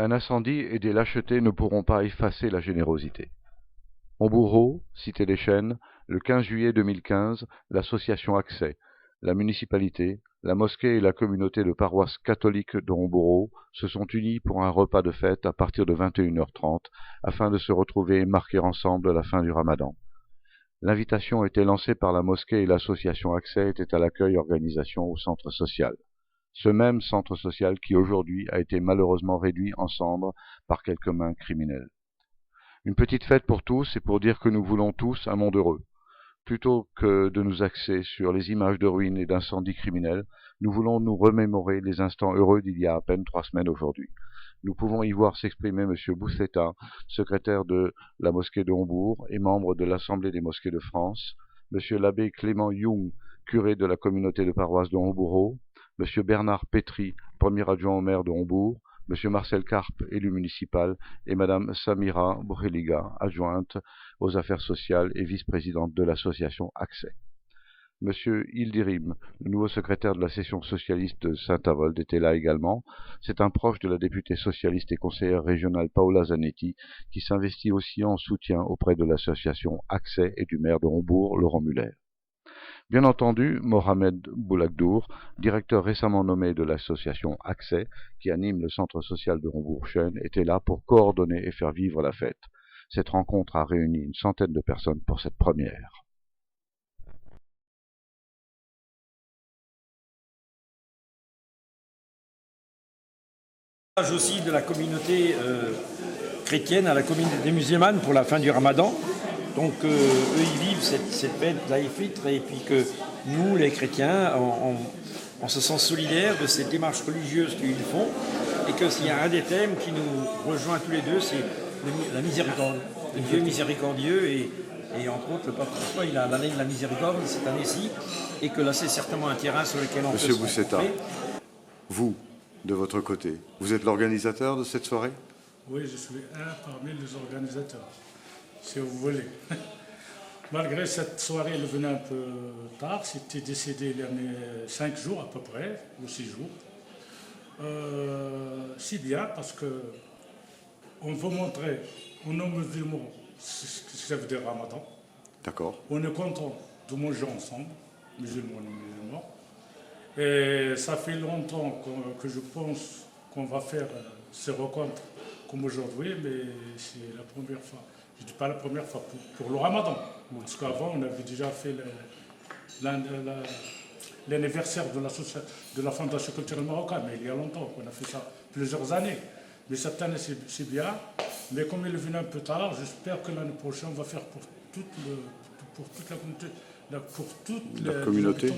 Un incendie et des lâchetés ne pourront pas effacer la générosité. Homburo, Cité des Chênes, le 15 juillet 2015, l'association Accès, la municipalité, la mosquée et la communauté de paroisse catholique de Homburo se sont unis pour un repas de fête à partir de 21h30 afin de se retrouver et marquer ensemble la fin du Ramadan. L'invitation était lancée par la mosquée et l'association Accès était à l'accueil-organisation au centre social. Ce même centre social qui aujourd'hui a été malheureusement réduit en cendres par quelques mains criminelles. Une petite fête pour tous et pour dire que nous voulons tous un monde heureux. Plutôt que de nous axer sur les images de ruines et d'incendies criminels, nous voulons nous remémorer les instants heureux d'il y a à peine 3 semaines aujourd'hui. Nous pouvons y voir s'exprimer M. Bousseta, secrétaire de la mosquée de Hombourg et membre de l'Assemblée des mosquées de France, M. l'abbé Clément Young, curé de la communauté de paroisse de Homburo, M. Bernard Pétry, premier adjoint au maire de Hombourg, M. Marcel Carpe, élu municipal, et Mme Samira Bourreliga, adjointe aux affaires sociales et vice-présidente de l'association Accès. M. Yildirim, le nouveau secrétaire de la section socialiste de Saint-Avold, était là également. C'est un proche de la députée socialiste et conseillère régionale Paola Zanetti, qui s'investit aussi en soutien auprès de l'association Accès et du maire de Hombourg, Laurent Muller. Bien entendu, Mohamed Boulagdour, directeur récemment nommé de l'association Accès, qui anime le centre social de Hombourg-Chênes, était là pour coordonner et faire vivre la fête. Cette rencontre a réuni une centaine de personnes pour cette première. Aussi de la communauté chrétienne à la communauté musulmane pour la fin du Ramadan. Donc eux, ils vivent cette fête d'Aïd-el-Fitr et puis que nous, les chrétiens, on se sent solidaires de cette démarche religieuse qu'ils font et que s'il y a un des thèmes qui nous rejoint tous les deux, c'est la miséricorde. Le Dieu miséricordieux et entre autres, le pape François, il a l'année de la miséricorde cette année-ci et que là, c'est certainement un terrain sur lequel on peut se rencontrer. Vous, de votre côté, vous êtes l'organisateur de cette soirée? Oui, je suis un parmi les organisateurs, si vous voulez. Malgré cette soirée, elle venait un peu tard. C'était décédé il y a 5 jours à peu près, ou 6 jours. Si bien parce qu'on veut montrer aux non-musulmans ce que ça veut dire Ramadan. D'accord. On est content de manger ensemble, musulmans et non-musulmans. Et ça fait longtemps que je pense qu'on va faire ces rencontres comme aujourd'hui, mais c'est la première fois. Je ne dis pas la première fois pour le Ramadan, parce qu'avant on avait déjà fait l'anniversaire de la Fondation culturelle marocaine, mais il y a longtemps, on a fait ça plusieurs années. Mais cette année c'est bien, mais comme il est venu un peu tard, j'espère que l'année prochaine on va faire pour toute la communauté, pour toute la communauté.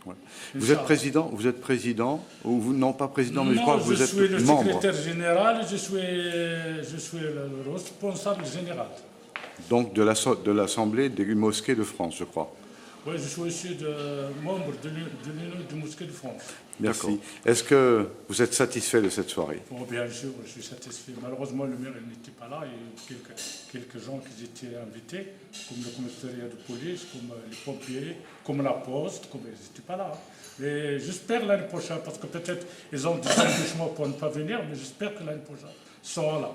Ouais. Vous êtes président, ou vous, non pas président, mais je crois que vous êtes membre. Je suis le secrétaire général, je suis le responsable général. Donc de l'Assemblée des mosquées de France, je crois. Oui, je suis aussi membre de l'Union des mosquées de France. Merci. Est-ce que vous êtes satisfait de cette soirée? Bon, bien sûr, je suis satisfait. Malheureusement, le maire n'était pas là. Il y a quelques gens qui étaient invités, comme le commissariat de police, comme les pompiers, comme la poste, comme ils n'étaient pas là. Et j'espère l'année prochaine, parce que peut-être ils ont des empêchements pour ne pas venir, mais j'espère que l'année prochaine, ils seront là.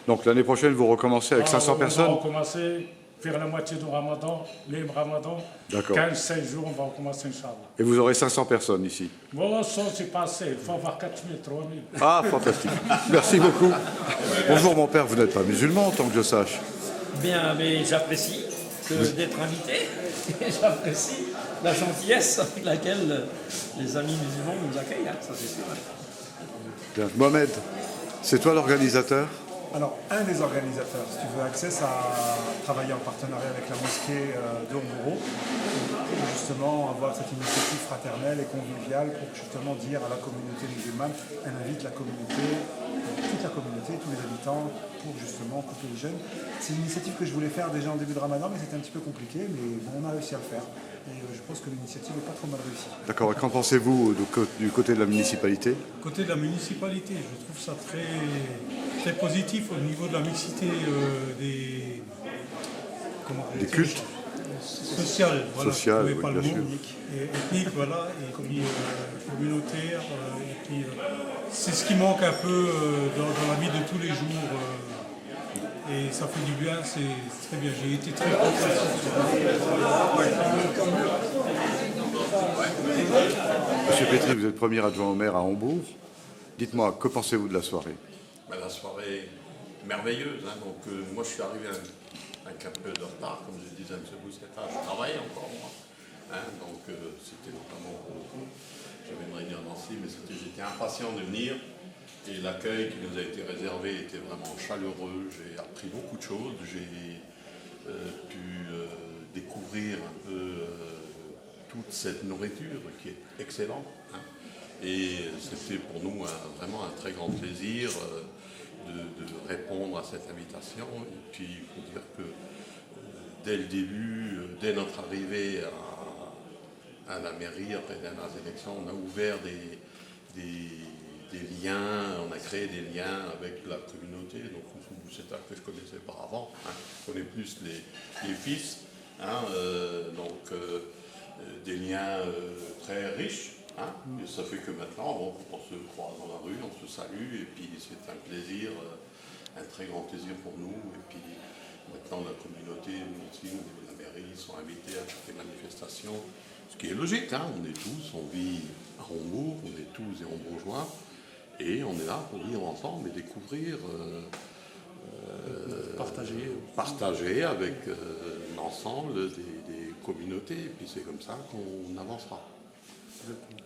Donc l'année prochaine, vous recommencez avec 500 personnes? On va recommencer vers la moitié du Ramadan, les Ramadan. 15-16 jours, on va recommencer, Inch'Allah. Et vous aurez 500 personnes ici? Bon, ça, c'est pas assez. Il faut avoir 4 000, 3 000. Ah, fantastique. Merci beaucoup. Bonjour, mon père. Vous n'êtes pas musulman, tant que je sache. Bien, mais j'apprécie d'être invité. J'apprécie la gentillesse avec laquelle les amis musulmans nous accueillent. Ça, c'est sûr. Bien. Mohamed, c'est toi l'organisateur? Alors, un des organisateurs, si tu veux, Accès a travaillé en partenariat avec la mosquée de Homburo pour justement avoir cette initiative fraternelle et conviviale pour justement dire à la communauté musulmane, elle invite la communauté, toute la communauté, tous les habitants, pour justement couper les jeûnes. C'est une initiative que je voulais faire déjà en début de Ramadan, mais c'était un petit peu compliqué, mais bon, on a réussi à le faire. Et je pense que l'initiative n'est pas trop mal réussie. D'accord, et qu'en pensez-vous du côté de la municipalité? Côté de la municipalité, je trouve ça très positif au niveau de la mixité des cultes. social, voilà, Social, je ne oui, trouvais pas bien le mot. sûr. Et ethnique, voilà, et puis communautaire, et puis c'est ce qui manque un peu dans la vie de tous les jours. Et ça fait du bien, c'est très bien. J'ai été très content. Monsieur Pétry, vous êtes premier adjoint au maire à Hambourg. Dites-moi, que pensez-vous de la soirée? La soirée merveilleuse. Hein. Donc, moi, je suis arrivé avec un peu de retard, comme je disais à M. Boussetta, je travaille encore, moi. Hein. Donc, c'était notamment, j'avais une réunion à Nancy, mais j'étais impatient de venir. Et l'accueil qui nous a été réservé était vraiment chaleureux. J'ai appris beaucoup de choses. J'ai pu découvrir un peu toute cette nourriture qui est excellente. Hein. Et c'était pour nous vraiment un très grand plaisir de répondre à cette invitation. Et puis il faut dire que dès le début, dès notre arrivée à la mairie, après les dernières élections, on a ouvert des liens, on a créé des liens avec la communauté. Donc c'est ça que je connaissais auparavant. Hein. Je connais plus les fils. Hein, des liens très riches. Hein, et ça fait que maintenant, bon, on se croise dans la rue, on se salue, et puis c'est un plaisir, un très grand plaisir pour nous. Et puis maintenant, la communauté, nous aussi, au niveau de la mairie, sont invités à toutes les manifestations, ce qui est logique. Hein, on vit à Hambourg, on est tous des Hambourgeois, et on est là pour vivre ensemble et découvrir, partager avec l'ensemble des communautés, et puis c'est comme ça qu'on avancera. Exactement.